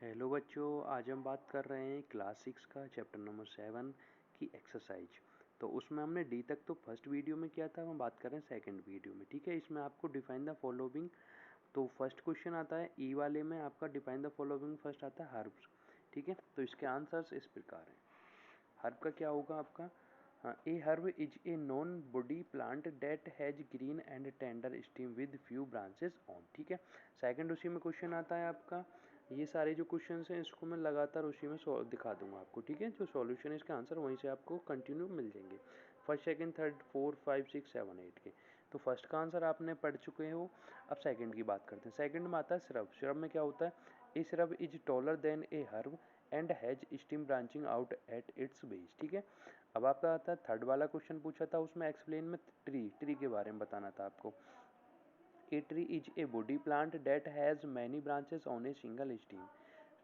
Hello बच्चों, आज हम बात कर रहे हैं क्लास 6 का चैप्टर नंबर 7 की एक्सरसाइज। तो उसमें हमने डी तक तो फर्स्ट वीडियो में किया था, हम बात कर रहे हैं सेकंड वीडियो में। ठीक है, इसमें आपको डिफाइन द फॉलोइंग। तो फर्स्ट क्वेश्चन आता है ई वाले में, आपका डिफाइन द फॉलोइंग फर्स्ट आता है हर्ब्स। ठीक है, तो इसके आंसर्स इस प्रकार हैं। हर्ब का क्या होगा आपका? A herb is a non body plant that has green and tender stem with few branches on. ठीक है, सेकंड उसी में क्वेश्चन आता है आपका। ये सारे जो क्वेश्चन हैं इसको मैं लगातार उसी में दिखा दूंगा आपको। ठीक है, जो सॉल्यूशन है इसका आंसर वहीं से आपको कंटिन्यू मिल जाएंगे, first second third four five six seven eight के। तो फर्स्ट का आंसर आपने पढ़ चुके हो। अब सेकंड की बात करते हैं। सेकंड में आता है श्रब। श्रब में क्या होता है? A shrub is taller than a herb and has stem branching out at its base. ठीक है, अब आपका आता है थर्ड वाला क्वेश्चन पूछा था, उसमें एक्सप्लेन में ट्री के बारे में बताना था आपको। A tree is a woody plant that has many branches on a single stem.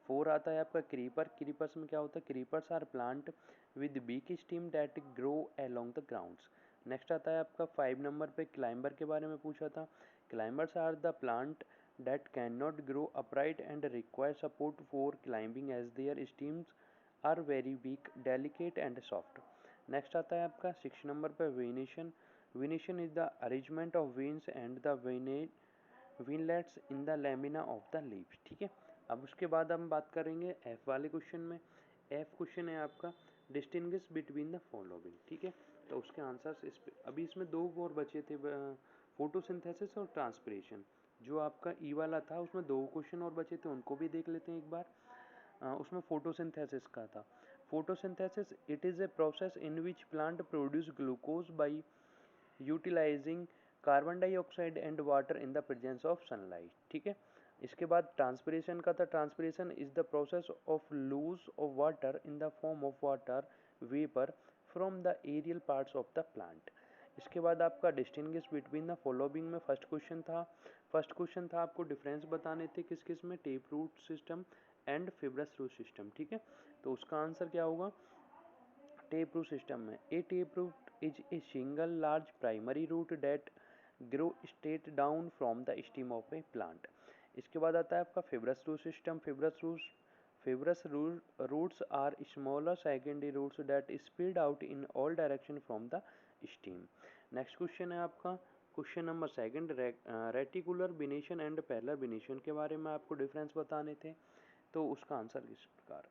Four आता है आपका क्रीपर। क्रीपर्स में क्या होता है? Creepers are plant with weak stem that grow along the grounds. Next आता है आपका 5 नंबर पे क्लाइंबर के बारे में पूछा था। Climbers are the plant that cannot grow upright and require support for climbing as their stems are very weak, delicate and soft. Next आता है आपका 6 नंबर पे venation. Venation is the arrangement of veins and the veinlets in the lamina of the leaves. ठीक है, अब उसके बाद हम बात करेंगे एफ वाले क्वेश्चन में। एफ क्वेश्चन है आपका डिस्टिंग्विश बिटवीन द फॉलोइंग। ठीक है, तो उसके आंसर्स इस पे अभी इसमें दो और बचे थे, फोटोसिंथेसिस और ट्रांसपिरेशन। जो आपका ई वाला था उसमें दो क्वेश्चन और बचे थे, उनको भी देख लेते हैं एक बार। उसमें फोटोसिंथेसिस का था। Photosynthesis it is a process in which plant produce glucose by utilizing carbon dioxide and water in the presence of sunlight. ठीक है, इसके बाद ट्रांसपिरेशन का था। Transpiration is the process of lose of water in the form of water vapour from the aerial parts of the plant. इसके बाद आपका distinguish between the following में फर्स्ट क्वेश्चन था आपको डिफरेंस बताने थे किस किस में, tap root system and fibrous root system. ठीक है, तो उसका आंसर क्या होगा? टेप रूट सिस्टम में a tap root is a single large primary root that grow straight down from the stem of a plant. इसके बाद आता है आपका fibrous root system. Fibrous roots are smaller secondary roots that spread out in all direction from the stem. Next question है आपका question number second, reticular venation and parallel venation के बारे में आपको डिफरेंस बताने थे। तो उसका आंसर इस प्रकार,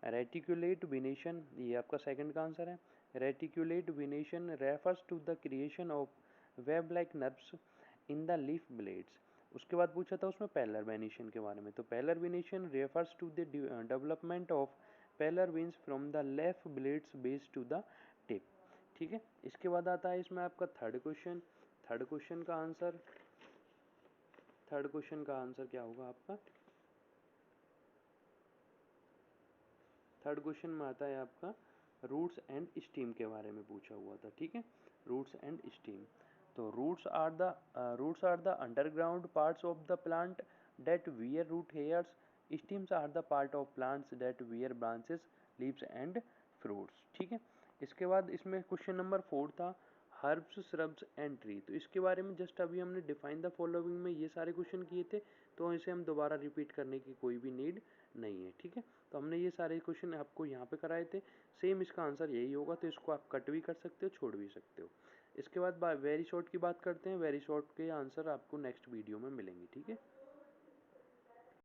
रेटिकुलेट विनेशन, ये आपका सेकंड का आंसर है। Reticulate venation refers to the creation of web like nerves in the leaf blades. उसके बाद पूछा था उसमें पैरेलल वेनेशन के बारे में। तो parallel venation refers to the development of parallel veins from the leaf blades base to the tip. ठीक है, इसके बाद आता है इसमें आपका थर्ड क्वेश्चन। थर्ड क्वेश्चन का आंसर क्या होगा आपका? थर्ड क्वेश्चन में आता है आपका रूट्स एंड स्टीम के बारे में पूछा हुआ था। ठीक है, रूट्स एंड स्टीम। तो roots are the underground parts of the plant that bear root hairs. Stems are the part of plants that bear branches leaves and fruits. ठीक है, इसके बाद इसमें क्वेश्चन नंबर 4 था हर्ब्स श्रब्स एंड ट्री। तो इसके बारे में जस्ट अभी हमने डिफाइन द फॉलोइंग में ये सारे क्वेश्चन किए थे, तो इसे हम दोबारा रिपीट करने की कोई भी नीड नहीं है। ठीक है, तो हमने ये सारे क्वेश्चन आपको यहाँ पे कराए थे, सेम इसका आंसर यही होगा। तो इसको आप कट भी कर सकते हो, छोड़ भी सकते हो। इसके बाद वेरी शॉर्ट की बात करते हैं। वेरी शॉर्ट के आंसर आपको नेक्स्ट वीडियो में मिलेंगे। ठीक है।